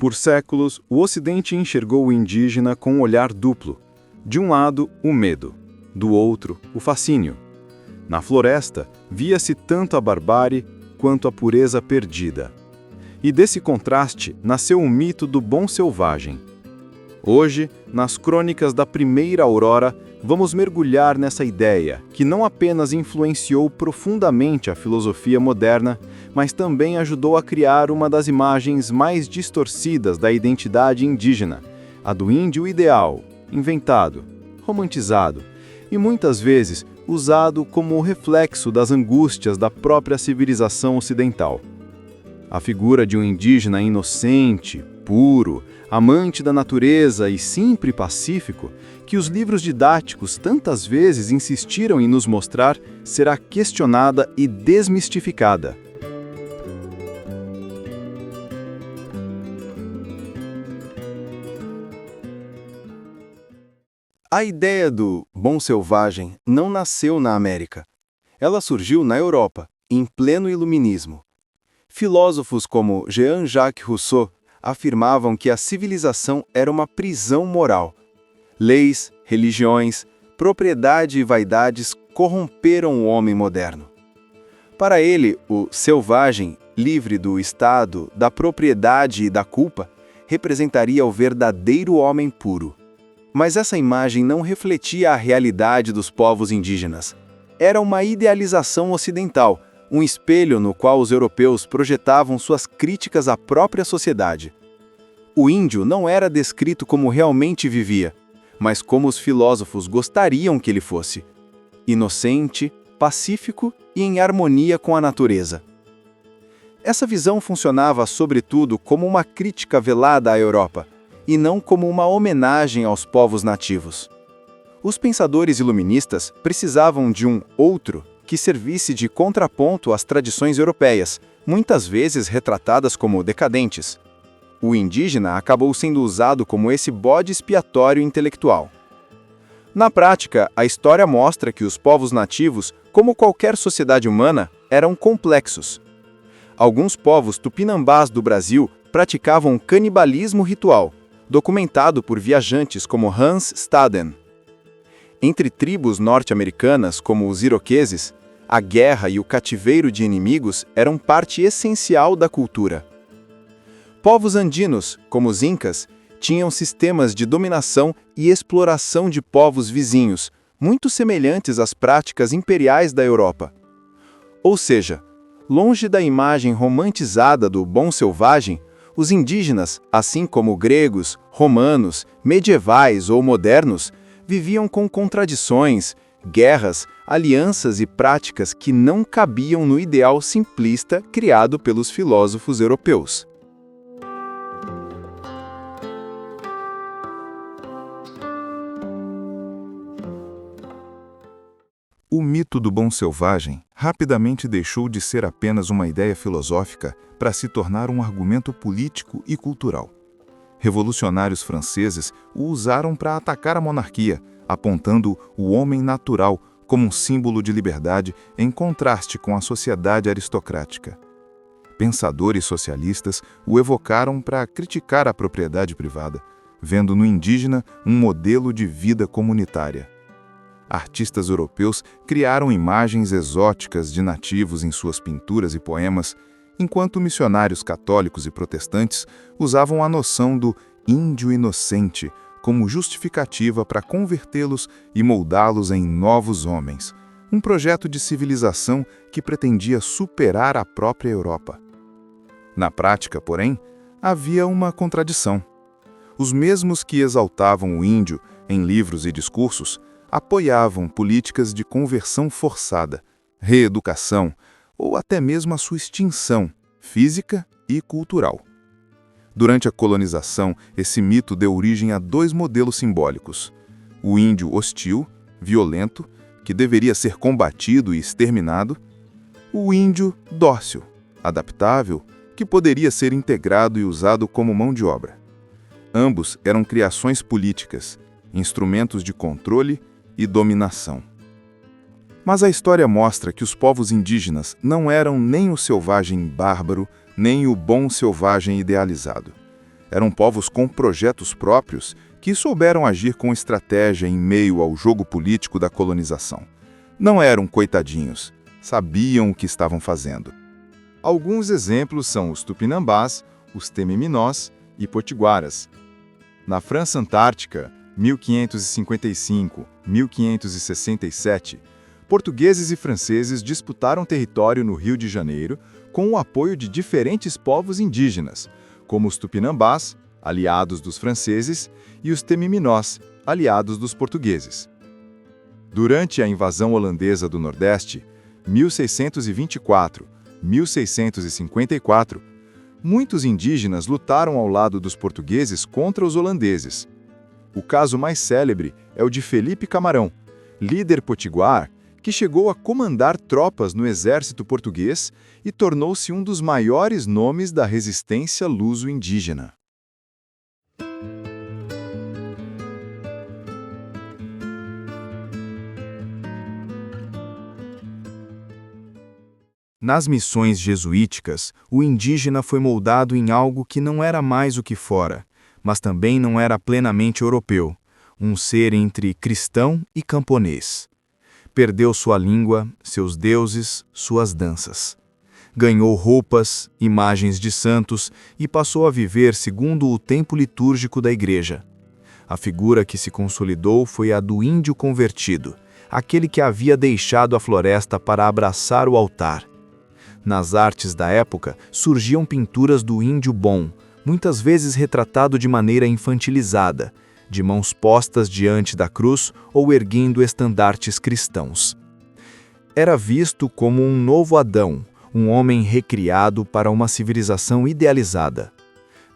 Por séculos, o Ocidente enxergou o indígena com um olhar duplo. De um lado, o medo, do outro, o fascínio. Na floresta, via-se tanto a barbárie quanto a pureza perdida. E desse contraste nasceu o mito do bom selvagem. Hoje, nas crônicas da primeira aurora, vamos mergulhar nessa ideia que não apenas influenciou profundamente a filosofia moderna, mas também ajudou a criar uma das imagens mais distorcidas da identidade indígena, a do índio ideal, inventado, romantizado e muitas vezes usado como reflexo das angústias da própria civilização ocidental. A figura de um indígena inocente, puro, amante da natureza e sempre pacífico, que os livros didáticos tantas vezes insistiram em nos mostrar, será questionada e desmistificada. A ideia do bom selvagem não nasceu na América. Ela surgiu na Europa, em pleno iluminismo. Filósofos como Jean-Jacques Rousseau afirmavam que a civilização era uma prisão moral. Leis, religiões, propriedade e vaidades corromperam o homem moderno. Para ele, o selvagem, livre do Estado, da propriedade e da culpa, representaria o verdadeiro homem puro. Mas essa imagem não refletia a realidade dos povos indígenas. Era uma idealização ocidental, um espelho no qual os europeus projetavam suas críticas à própria sociedade. O índio não era descrito como realmente vivia, mas como os filósofos gostariam que ele fosse: inocente, pacífico e em harmonia com a natureza. Essa visão funcionava sobretudo como uma crítica velada à Europa, e não como uma homenagem aos povos nativos. Os pensadores iluministas precisavam de um outro que servisse de contraponto às tradições europeias, muitas vezes retratadas como decadentes. O indígena acabou sendo usado como esse bode expiatório intelectual. Na prática, a história mostra que os povos nativos, como qualquer sociedade humana, eram complexos. Alguns povos tupinambás do Brasil praticavam canibalismo ritual, documentado por viajantes como Hans Staden. Entre tribos norte-americanas, como os iroqueses, a guerra e o cativeiro de inimigos eram parte essencial da cultura. Povos andinos, como os incas, tinham sistemas de dominação e exploração de povos vizinhos, muito semelhantes às práticas imperiais da Europa. Ou seja, longe da imagem romantizada do bom selvagem, os indígenas, assim como gregos, romanos, medievais ou modernos, viviam com contradições, guerras, alianças e práticas que não cabiam no ideal simplista criado pelos filósofos europeus. O mito do bom selvagem rapidamente deixou de ser apenas uma ideia filosófica para se tornar um argumento político e cultural. Revolucionários franceses o usaram para atacar a monarquia, apontando o homem natural como um símbolo de liberdade em contraste com a sociedade aristocrática. Pensadores socialistas o evocaram para criticar a propriedade privada, vendo no indígena um modelo de vida comunitária. Artistas europeus criaram imagens exóticas de nativos em suas pinturas e poemas, enquanto missionários católicos e protestantes usavam a noção do índio inocente como justificativa para convertê-los e moldá-los em novos homens, um projeto de civilização que pretendia superar a própria Europa. Na prática, porém, havia uma contradição. Os mesmos que exaltavam o índio em livros e discursos apoiavam políticas de conversão forçada, reeducação ou até mesmo a sua extinção física e cultural. Durante a colonização, esse mito deu origem a dois modelos simbólicos: o índio hostil, violento, que deveria ser combatido e exterminado, o índio dócil, adaptável, que poderia ser integrado e usado como mão de obra. Ambos eram criações políticas, instrumentos de controle e dominação. Mas a história mostra que os povos indígenas não eram nem o selvagem bárbaro, nem o bom selvagem idealizado. Eram povos com projetos próprios que souberam agir com estratégia em meio ao jogo político da colonização. Não eram coitadinhos, sabiam o que estavam fazendo. Alguns exemplos são os Tupinambás, os Temiminós e Potiguaras. Na França Antártica, 1555-1567, portugueses e franceses disputaram território no Rio de Janeiro com o apoio de diferentes povos indígenas, como os Tupinambás, aliados dos franceses, e os Temiminós, aliados dos portugueses. Durante a invasão holandesa do Nordeste, 1624-1654, muitos indígenas lutaram ao lado dos portugueses contra os holandeses. O caso mais célebre é o de Felipe Camarão, líder potiguar, que chegou a comandar tropas no exército português e tornou-se um dos maiores nomes da resistência luso-indígena. Nas missões jesuíticas, o indígena foi moldado em algo que não era mais o que fora, mas também não era plenamente europeu, um ser entre cristão e camponês. Perdeu sua língua, seus deuses, suas danças. Ganhou roupas, imagens de santos e passou a viver segundo o tempo litúrgico da igreja. A figura que se consolidou foi a do índio convertido, aquele que havia deixado a floresta para abraçar o altar. Nas artes da época surgiam pinturas do índio bom, muitas vezes retratado de maneira infantilizada, de mãos postas diante da cruz ou erguendo estandartes cristãos. Era visto como um novo Adão, um homem recriado para uma civilização idealizada.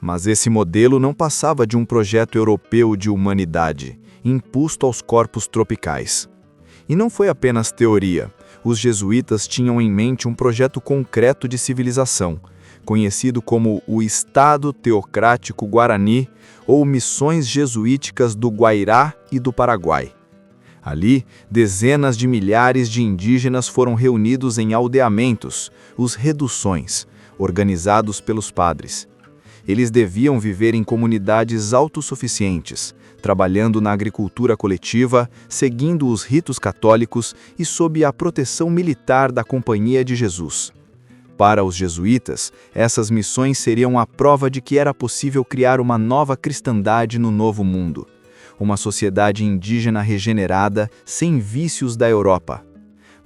Mas esse modelo não passava de um projeto europeu de humanidade, imposto aos corpos tropicais. E não foi apenas teoria. Os jesuítas tinham em mente um projeto concreto de civilização, conhecido como o Estado Teocrático Guarani ou Missões Jesuíticas do Guairá e do Paraguai. Ali, dezenas de milhares de indígenas foram reunidos em aldeamentos, os reduções, organizados pelos padres. Eles deviam viver em comunidades autossuficientes, trabalhando na agricultura coletiva, seguindo os ritos católicos e sob a proteção militar da Companhia de Jesus. Para os jesuítas, essas missões seriam a prova de que era possível criar uma nova cristandade no Novo Mundo, uma sociedade indígena regenerada, sem vícios da Europa.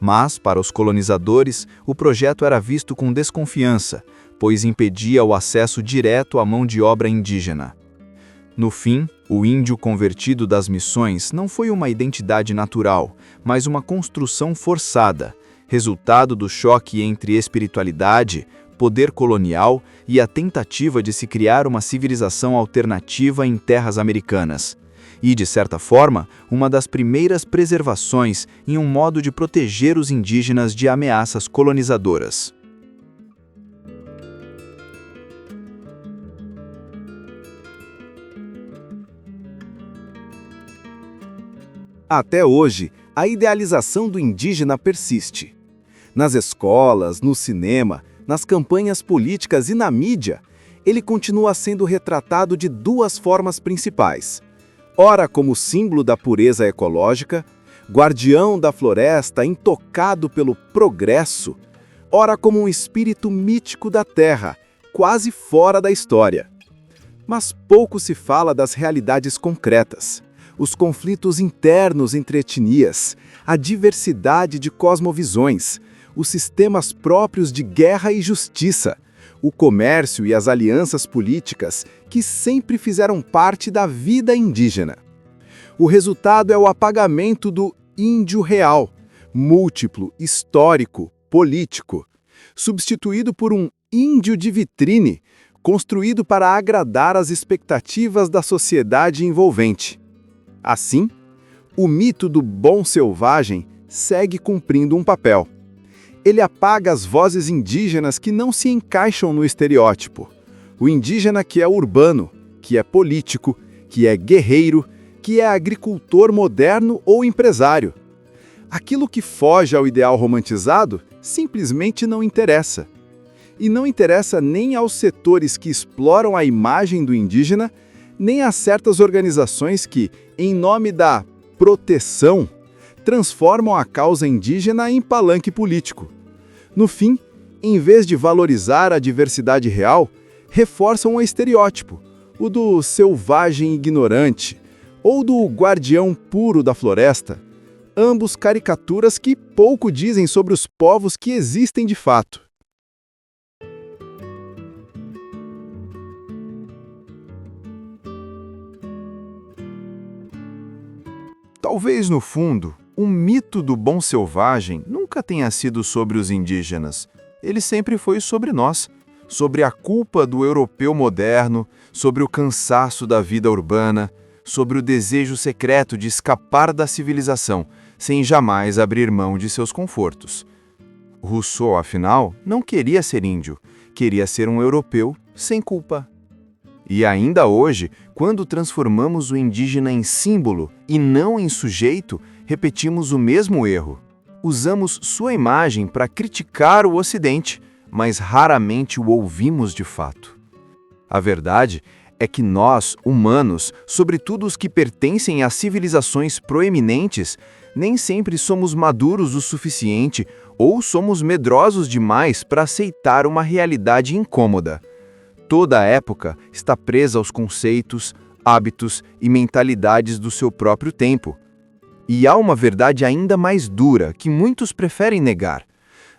Mas, para os colonizadores, o projeto era visto com desconfiança, pois impedia o acesso direto à mão de obra indígena. No fim, o índio convertido das missões não foi uma identidade natural, mas uma construção forçada, resultado do choque entre espiritualidade, poder colonial e a tentativa de se criar uma civilização alternativa em terras americanas. E, de certa forma, uma das primeiras preservações em um modo de proteger os indígenas de ameaças colonizadoras. Até hoje, a idealização do indígena persiste. Nas escolas, no cinema, nas campanhas políticas e na mídia, ele continua sendo retratado de duas formas principais. Ora como símbolo da pureza ecológica, guardião da floresta intocado pelo progresso, ora como um espírito mítico da terra, quase fora da história. Mas pouco se fala das realidades concretas, os conflitos internos entre etnias, a diversidade de cosmovisões, os sistemas próprios de guerra e justiça, o comércio e as alianças políticas que sempre fizeram parte da vida indígena. O resultado é o apagamento do índio real, múltiplo, histórico, político, substituído por um índio de vitrine, construído para agradar as expectativas da sociedade envolvente. Assim, o mito do bom selvagem segue cumprindo um papel. Ele apaga as vozes indígenas que não se encaixam no estereótipo. O indígena que é urbano, que é político, que é guerreiro, que é agricultor moderno ou empresário. Aquilo que foge ao ideal romantizado simplesmente não interessa. e não interessa nem aos setores que exploram a imagem do indígena, nem a certas organizações que, em nome da proteção, transformam a causa indígena em palanque político. No fim, em vez de valorizar a diversidade real, reforçam o estereótipo, o do selvagem ignorante, ou do guardião puro da floresta, ambos caricaturas que pouco dizem sobre os povos que existem de fato. Talvez, no fundo, o mito do bom selvagem nunca tenha sido sobre os indígenas. Ele sempre foi sobre nós, sobre a culpa do europeu moderno, sobre o cansaço da vida urbana, sobre o desejo secreto de escapar da civilização, sem jamais abrir mão de seus confortos. Rousseau, afinal, não queria ser índio, queria ser um europeu sem culpa. E ainda hoje, quando transformamos o indígena em símbolo e não em sujeito, repetimos o mesmo erro. Usamos sua imagem para criticar o Ocidente, mas raramente o ouvimos de fato. A verdade é que nós, humanos, sobretudo os que pertencem a civilizações proeminentes, nem sempre somos maduros o suficiente ou somos medrosos demais para aceitar uma realidade incômoda. Toda a época está presa aos conceitos, hábitos e mentalidades do seu próprio tempo. E há uma verdade ainda mais dura que muitos preferem negar.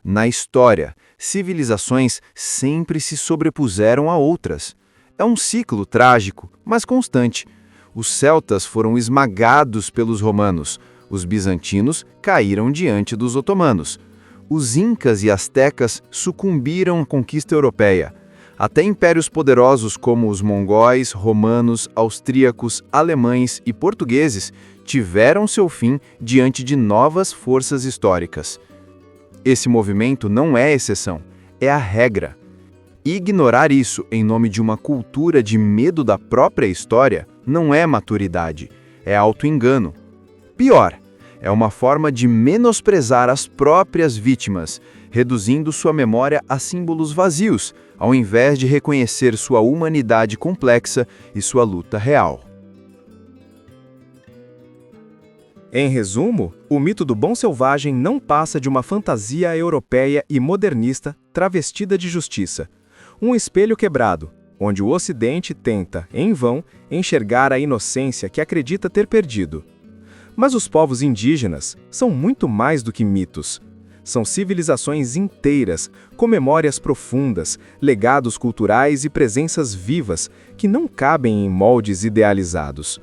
Na história, civilizações sempre se sobrepuseram a outras. É um ciclo trágico, mas constante. Os celtas foram esmagados pelos romanos, os bizantinos caíram diante dos otomanos. Os incas e astecas sucumbiram à conquista europeia. Até impérios poderosos como os mongóis, romanos, austríacos, alemães e portugueses tiveram seu fim diante de novas forças históricas. Esse movimento não é exceção, é a regra. Ignorar isso em nome de uma cultura de medo da própria história não é maturidade, é auto-engano. Pior, é uma forma de menosprezar as próprias vítimas, reduzindo sua memória a símbolos vazios, ao invés de reconhecer sua humanidade complexa e sua luta real. Em resumo, o mito do bom selvagem não passa de uma fantasia europeia e modernista travestida de justiça. Um espelho quebrado, onde o Ocidente tenta, em vão, enxergar a inocência que acredita ter perdido. Mas os povos indígenas são muito mais do que mitos. São civilizações inteiras, com memórias profundas, legados culturais e presenças vivas que não cabem em moldes idealizados.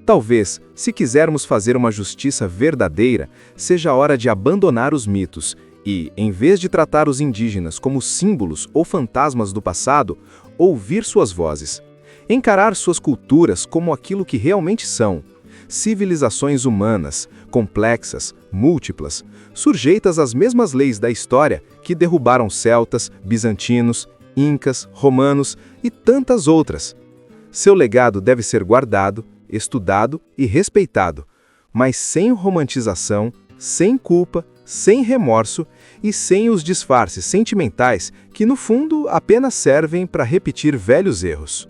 Talvez, se quisermos fazer uma justiça verdadeira, seja a hora de abandonar os mitos e, em vez de tratar os indígenas como símbolos ou fantasmas do passado, ouvir suas vozes. Encarar suas culturas como aquilo que realmente são: civilizações humanas, complexas, múltiplas, sujeitas às mesmas leis da história que derrubaram celtas, bizantinos, incas, romanos e tantas outras. Seu legado deve ser guardado, estudado e respeitado, mas sem romantização, sem culpa, sem remorso e sem os disfarces sentimentais que, no fundo, apenas servem para repetir velhos erros.